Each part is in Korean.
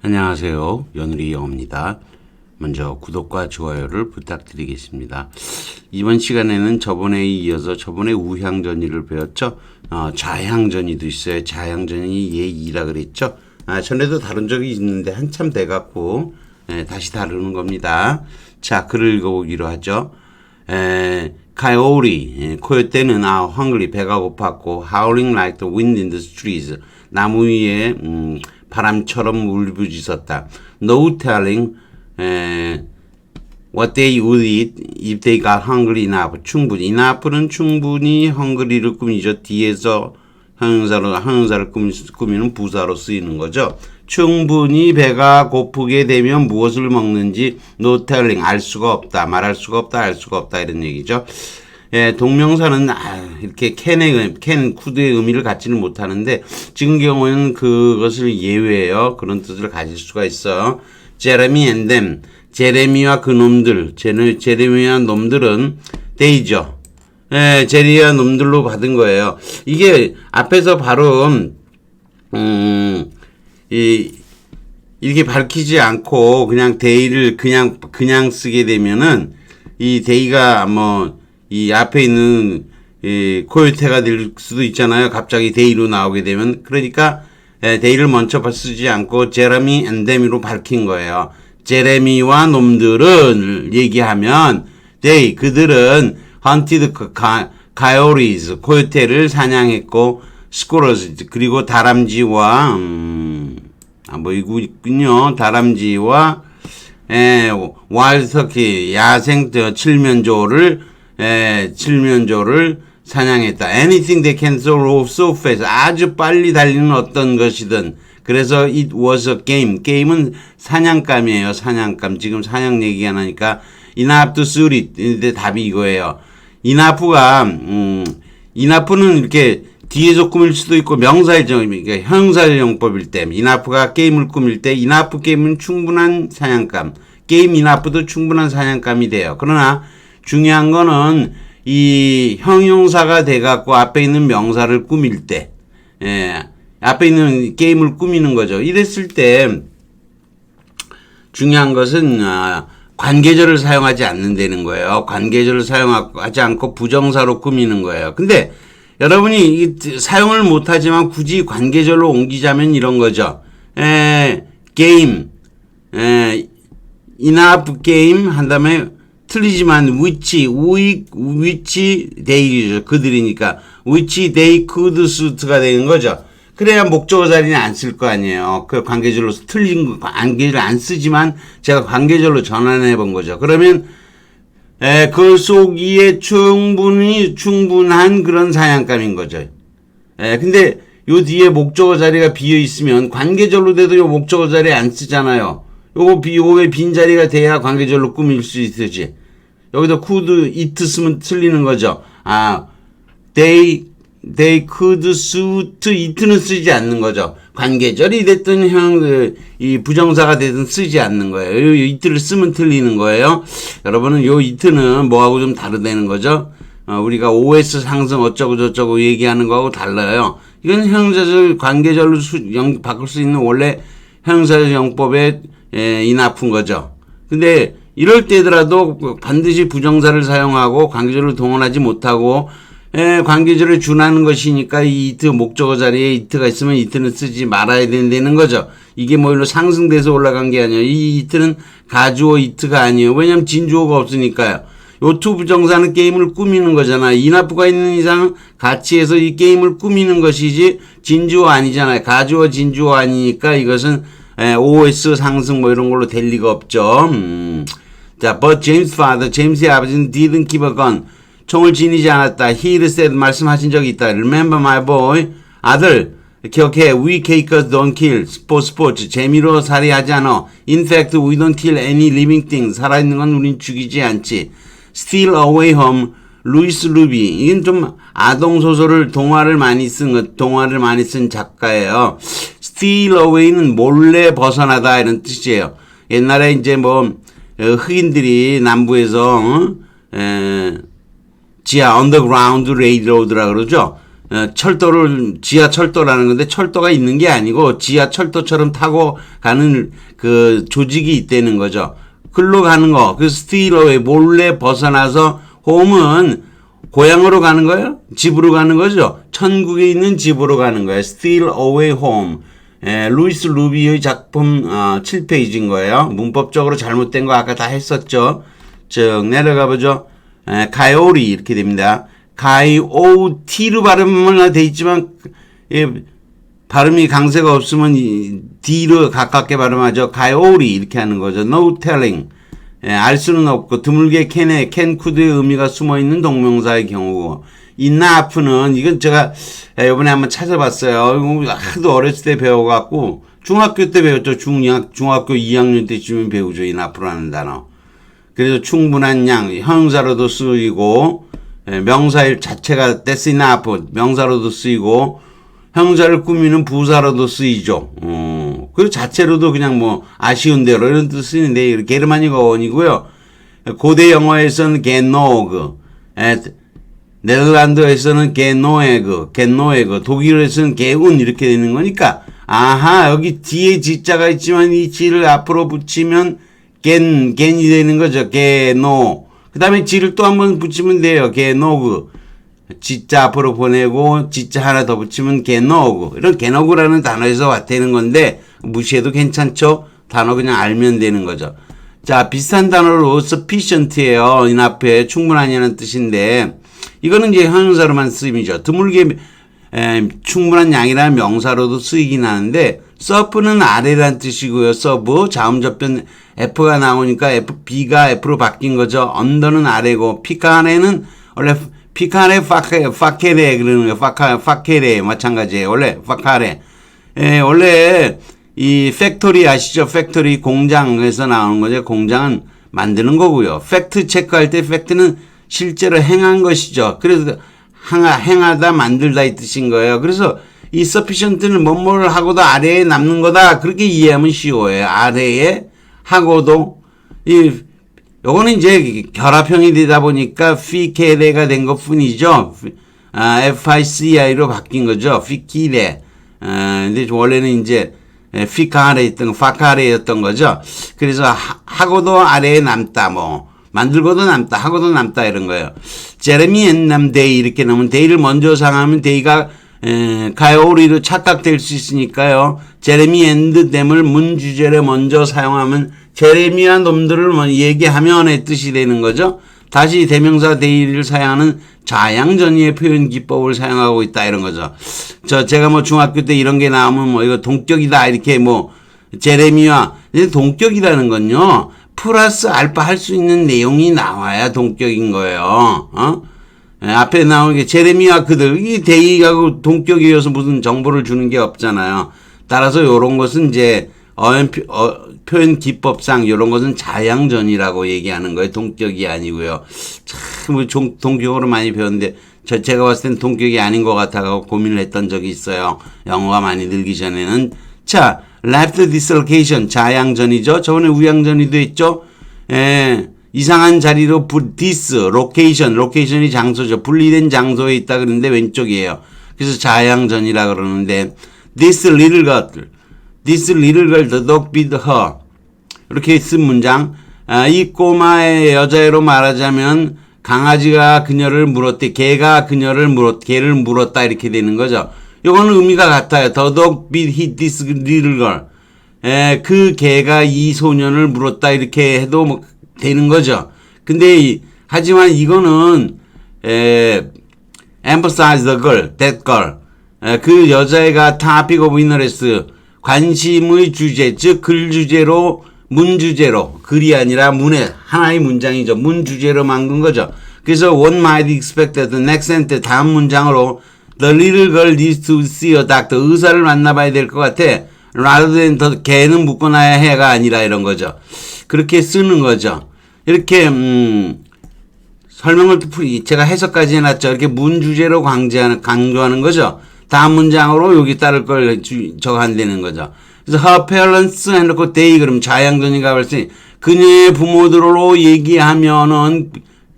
안녕하세요. 연우리 영어입니다. 먼저 구독과 좋아요를 부탁드리겠습니다. 이번 시간에는 저번에 이어서 저번에 우향전이를 배웠죠. 좌향전이도 있어요. 좌향전이 예2라 그랬죠. 전에도 다룬 적이 있는데 한참 돼갖고 다시 다루는 겁니다. 자, 글을 읽어보기로 하죠. 카요리 코요테는 hungry 배가 고팠고 howling like the wind in the streets 나무 위에 바람처럼 울부짖었다. No telling what they would eat if they got hungry enough. 충분히 enough는 충분히 hungry를 꾸미죠. 뒤에서 형용사를 꾸미는 부사로 쓰이는 거죠. 충분히 배가 고프게 되면 무엇을 먹는지 no telling 알 수가 없다. 말할 수가 없다. 알 수가 없다. 이런 얘기죠. 동명사는 이렇게 캔 쿠드의 의미를 갖지는 못하는데 지금 경우에는 그것을 예외해요. 그런 뜻을 가질 수가 있어. Jeremy and them. 제레미와 그놈들. 제레미와 놈들은 they죠. 제리와 놈들로 받은 거예요. 이게 앞에서 바로 이렇게 밝히지 않고 그냥 they를 그냥 쓰게 되면은 이 they가 이 앞에 있는 코요테가 될 수도 있잖아요. 갑자기 데이로 나오게 되면. 그러니까 데이를 먼저 쓰지 않고 제레미 앤 데미로 밝힌 거예요. 제레미와 놈들은 얘기하면 데이 그들은 헌티드 가요리즈 코요테를 사냥했고 스코러즈 그리고 다람쥐와 이거 있군요. 다람쥐와 와일드터키 야생 칠면조를 사냥했다. Anything they can throw so fast. 아주 빨리 달리는 어떤 것이든. 그래서 it was a game. 게임은 사냥감이에요. 사냥감. 지금 사냥 얘기가 나니까 enough to shoot it. 근데 답이 이거예요. enough는 이렇게 뒤에서 꾸밀 수도 있고 그러니까 형용사용법일 때 enough가 게임을 꾸밀 때 enough 게임은 충분한 사냥감. 게임 enough도 충분한 사냥감이 돼요. 그러나 중요한 거는 이 형용사가 돼갖고 앞에 있는 명사를 꾸밀 때, 앞에 있는 게임을 꾸미는 거죠. 이랬을 때 중요한 것은 관계절을 사용하지 않는다는 거예요. 관계절을 사용하지 않고 부정사로 꾸미는 거예요. 근데 여러분이 사용을 못하지만 굳이 관계절로 옮기자면 이런 거죠. 게임, enough 게임 한 다음에 틀리지만 which they 그들이니까 which they could suit가 되는 거죠. 그래야 목적어 자리는 안 쓸 거 아니에요. 그 관계절로 틀린 관계를 안 쓰지만 제가 관계절로 전환해 본 거죠. 그러면 그 속이에 충분한 그런 사냥감인 거죠. 근데 요 뒤에 목적어 자리가 비어 있으면 관계절로 돼도 요 목적어 자리에 안 쓰잖아요. 요거에 빈 자리가 돼야 관계절로 꾸밀 수 있지. 여기다 could, it 쓰면 틀리는 거죠. they could suit, it는 쓰지 않는 거죠. 관계절이 됐든 이 부정사가 됐든 쓰지 않는 거예요. 요 it를 쓰면 틀리는 거예요. 여러분은 요 it는 뭐하고 좀 다르다는 거죠. 우리가 os 상승 어쩌고저쩌고 얘기하는 거하고 달라요. 이건 형용사절 관계절로 바꿀 수 있는 원래 형용사절 용법의 enough인 거죠. 근데 이럴 때더라도 반드시 부정사를 사용하고 관계절을 동원하지 못하고 관계절을 준하는 것이니까 이 it 목적어 자리에 it가 있으면 it는 쓰지 말아야 된다는 거죠. 이게 뭐 일로 상승돼서 올라간 게 아니에요. 이 it는 가주어 it가 아니에요. 왜냐면 진주어가 없으니까요. 요 투 부정사는 게임을 꾸미는 거잖아. enough가 있는 이상 같이 해서 이 게임을 꾸미는 것이지 진주어 아니잖아요. 가주어 진주어 아니니까 이것은 OS 상승 뭐 이런 걸로 될 리가 없죠. 자, but James' father, 제임스의 아버지는 didn't keep a gun. 총을 지니지 않았다. He said, 말씀하신 적이 있다. Remember my boy. 아들, 기억해. We takers don't kill. 스포츠. 재미로 살해하지 않아. In fact, we don't kill any living thing. 살아있는 건 우린 죽이지 않지. Steal away home. 루이스 루비. 이건 좀 아동소설을, 동화를 많이 쓴 작가예요. Steal away는 몰래 벗어나다 이런 뜻이에요. 옛날에 이제 흑인들이 남부에서 지하 언더그라운드 레일로드라 그러죠. 철도를 지하철도라는 건데 철도가 있는 게 아니고 지하철도처럼 타고 가는 그 조직이 있다는 거죠. 글로 가는 거. 그 steal away 몰래 벗어나서 홈은 고향으로 가는 거예요? 집으로 가는 거죠. 천국에 있는 집으로 가는 거예요. steal away home. 루이스 루비의 작품 7페이지인 거예요. 문법적으로 잘못된 거 아까 다 했었죠. 쭉 내려가 보죠. 가요리 이렇게 됩니다. 가이오티로 발음은 돼 있지만 발음이 강세가 없으면 D로 가깝게 발음하죠. 가요리 이렇게 하는 거죠. No telling. 알 수는 없고 드물게 캔에 캔 쿠드의 의미가 숨어있는 동명사의 경우고 enough는 이건 제가 이번에 한번 찾아봤어요. 하도 어렸을 때 배워갖고 중학교 때 배웠죠. 중학교 2학년 때쯤은 배우죠. enough라는 단어. 그래서 충분한 양 형용사로도 쓰이고 명사일 자체가 that's enough 명사로도 쓰이고 형용사를 꾸미는 부사로도 쓰이죠. 그리고 자체로도 그냥 뭐 아쉬운 대로 이런 뜻 쓰이는데 게르마니가 원이고요. 고대 영어에서는 게노그, 네덜란드에서는 게노에그, 독일에서는 게운 이렇게 되는 거니까 아하 여기 뒤에 지자가 있지만 이 지를 앞으로 붙이면 겐이 되는 거죠. 게노. 그 다음에 지를 또 한 번 붙이면 돼요. 게노그. 지자 앞으로 보내고 지자 하나 더 붙이면 게노그. 이런 게노그라는 단어에서 왔다는 건데 무시해도 괜찮죠. 단어 그냥 알면 되는 거죠. 자, 비슷한 단어로 sufficient예요. enough에 충분하냐는 뜻인데 이거는 이제 형용사로만 쓰임이죠. 드물게 충분한 양이라는 명사로도 쓰이긴 하는데 서프는 아래란 뜻이고요. 서브 자음접변 F가 나오니까 B가 F로 바뀐 거죠. 언더는 아래고 피카네는 원래 피카네 파케레 그러는 거예요. 파케레 마찬가지예요. 원래 파카레. 원래 이 팩토리 아시죠? 팩토리 공장에서 나오는 거죠. 공장은 만드는 거고요. 팩트 체크할 때 팩트는 실제로 행한 것이죠. 그래서 행하다 만들다 이 뜻인 거예요. 그래서 이 sufficient는 뭐뭐를 하고도 아래에 남는 거다. 그렇게 이해하면 쉬워요. 아래에 하고도 요거는 이제 결합형이 되다 보니까 피케레가 된 것 뿐이죠. FICI로 바뀐 거죠. 피키레. 근데 원래는 이제 파카레였던 거죠. 그래서 하고도 아래에 남다 뭐. 만들고도 남다, 하고도 남다 이런 거예요. 제레미 앤남 데이 이렇게 넣으면 데이를 먼저 상하면 데이가 가요리로 착각될 수 있으니까요. 제레미 앤드 댐을 문주제를 먼저 사용하면 제레미와 놈들을 얘기하면의 뜻이 되는 거죠. 다시 대명사 데이를 사용하는 자양전이의 표현 기법을 사용하고 있다 이런 거죠. 제가 뭐 중학교 때 이런 게 나오면 뭐 이거 동격이다 이렇게 뭐 제레미와 동격이라는 건요. 플러스 알파 할 수 있는 내용이 나와야 동격인 거예요. 앞에 나오는 게 제레미와 그들, 이 데이하고 동격이어서 무슨 정보를 주는 게 없잖아요. 따라서 요런 것은 이제, 표현 기법상 요런 것은 자양전이라고 얘기하는 거예요. 동격이 아니고요. 참, 동격으로 많이 배웠는데, 제가 봤을 땐 동격이 아닌 것 같아서 고민을 했던 적이 있어요. 영어가 많이 늘기 전에는. 자, left dislocation 자양전이죠. 저번에 우양전이도 했죠. 이상한 자리로 location이 장소죠. 분리된 장소에 있다 그러는데 왼쪽이에요. 그래서 자양전이라 그러는데 this little girl the dog beat her 이렇게 쓴 문장. 이 꼬마의 여자애로 말하자면 강아지가 그녀를 물었대. 개가 걔를 물었다 이렇게 되는 거죠. 요거는 의미가 같아요. The dog beat this little girl. 그 개가 이 소년을 물었다 이렇게 해도 뭐 되는 거죠. 근데 하지만 이거는 emphasize the girl, that girl. 그 여자애가 topic of interest, 관심의 주제, 즉 글 주제로 문 주제로 글이 아니라 문의 하나의 문장이죠. 문 주제로 만든 거죠. 그래서 one might expect that the next sentence 다음 문장으로 The little girl needs to see a doctor. 의사를 만나봐야 될 것 같아. rather than 더 개는 묶어놔야 해가 아니라 이런 거죠. 그렇게 쓰는 거죠. 이렇게 설명을 제가 해석까지 해놨죠. 이렇게 문 주제로 강조하는 거죠. 다음 문장으로 여기 따를 걸 저거 한다는 거죠. 그래서 her parents 해놓고 they 그럼 자양전이가 벌써 그녀의 부모들로 얘기하면은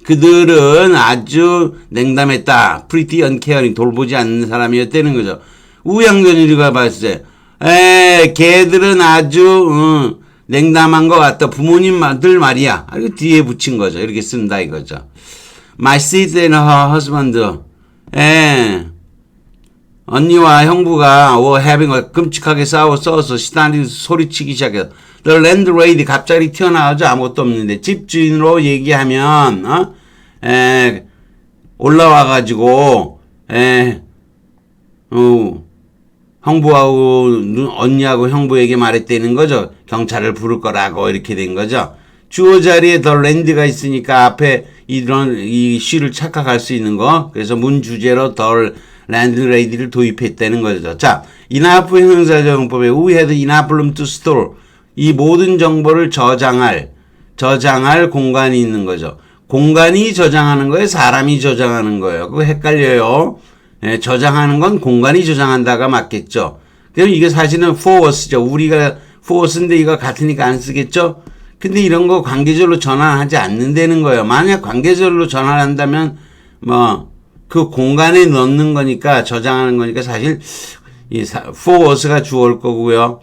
그들은 아주 냉담했다. pretty uncaring. 돌보지 않는 사람이었다는 거죠. 우양전이가 봤을 때, 걔들은 아주, 냉담한 것 같다. 부모님들 말이야. 이거 뒤에 붙인 거죠. 이렇게 쓴다 이거죠. My sister and her husband. 언니와 형부가 were having 끔찍하게 싸워서 시단이 소리치기 시작했어. The landlady 갑자기 튀어나오죠. 아무것도 없는데 집주인으로 얘기하면 올라와가지고 형부하고 언니하고 형부에게 말했다는 거죠. 경찰을 부를 거라고 이렇게 된 거죠. 주어 자리에 더 랜드가 있으니까 앞에 이 시를 착각할 수 있는 거. 그래서 문 주제로 더 랜드레이디를 도입했다는 거죠. 자, enough 형용사정법에 we had enough room to store. 이 모든 정보를 저장할 공간이 있는 거죠. 공간이 저장하는 거예요? 사람이 저장하는 거예요? 그거 헷갈려요. 저장하는 건 공간이 저장한다가 맞겠죠. 그럼 이게 사실은 for us죠. 우리가 for us인데 이거 같으니까 안 쓰겠죠? 근데 이런 거 관계절로 전환하지 않는다는 거예요. 만약 관계절로 전환한다면 그 공간에 넣는 거니까 저장하는 거니까 사실 이 for us가 주어일 거고요.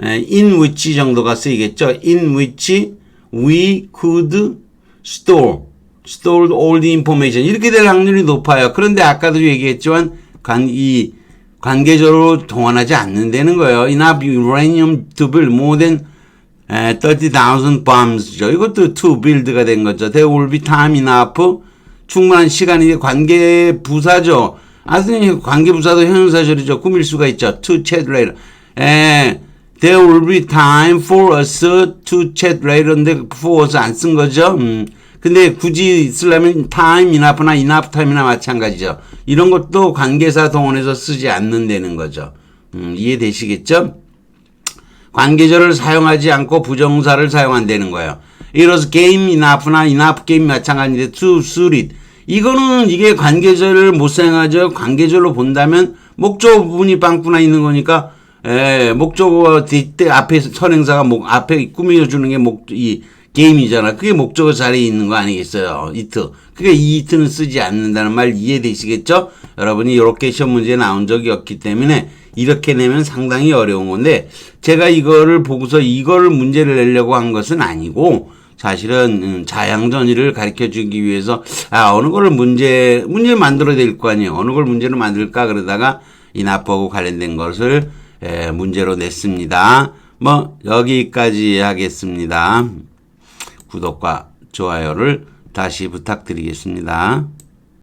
in which 정도가 쓰이겠죠. in which we could store all the information. 이렇게 될 확률이 높아요. 그런데 아까도 얘기했지만 이 관계적으로 동원하지 않는다는 거예요. enough uranium to build more than 30,000 bombs죠. 이것도 to build가 된 거죠. There will be time enough. 충분한 시간이 관계 부사죠. 선생님 관계 부사도 형용사절이죠. 꾸밀 수가 있죠. To chat later. There will be time for us to chat later인데 for us 안 쓴 거죠. 근데 굳이 쓰려면 time enough나 enough time이나 마찬가지죠. 이런 것도 관계사 동원해서 쓰지 않는다는 거죠. 이해되시겠죠? 관계절을 사용하지 않고 부정사를 사용한다는 거예요. It was game enough나 enough game 마찬가지인데 to suit it. 이거는 이게 관계절을 못 사용하죠. 관계절로 본다면 목적어 부분이 빵꾸나 있는 거니까 목적어 뒷때 앞에 선행사가 앞에 꾸며주는 게 이 게임이잖아. 그게 목적어 자리에 있는 거 아니겠어요? 이트. 그게 이 이트는 쓰지 않는다는 말 이해되시겠죠? 여러분이 이렇게 시험 문제에 나온 적이 없기 때문에 이렇게 내면 상당히 어려운 건데 제가 이거를 보고서 이거를 문제를 내려고 한 것은 아니고 사실은 자양전이를 가르쳐 주기 위해서 어느 걸 문제 만들어야 될 거 아니에요. 어느 걸 문제로 만들까 그러다가 이나프하고 관련된 것을 문제로 냈습니다. 여기까지 하겠습니다. 구독과 좋아요를 다시 부탁드리겠습니다.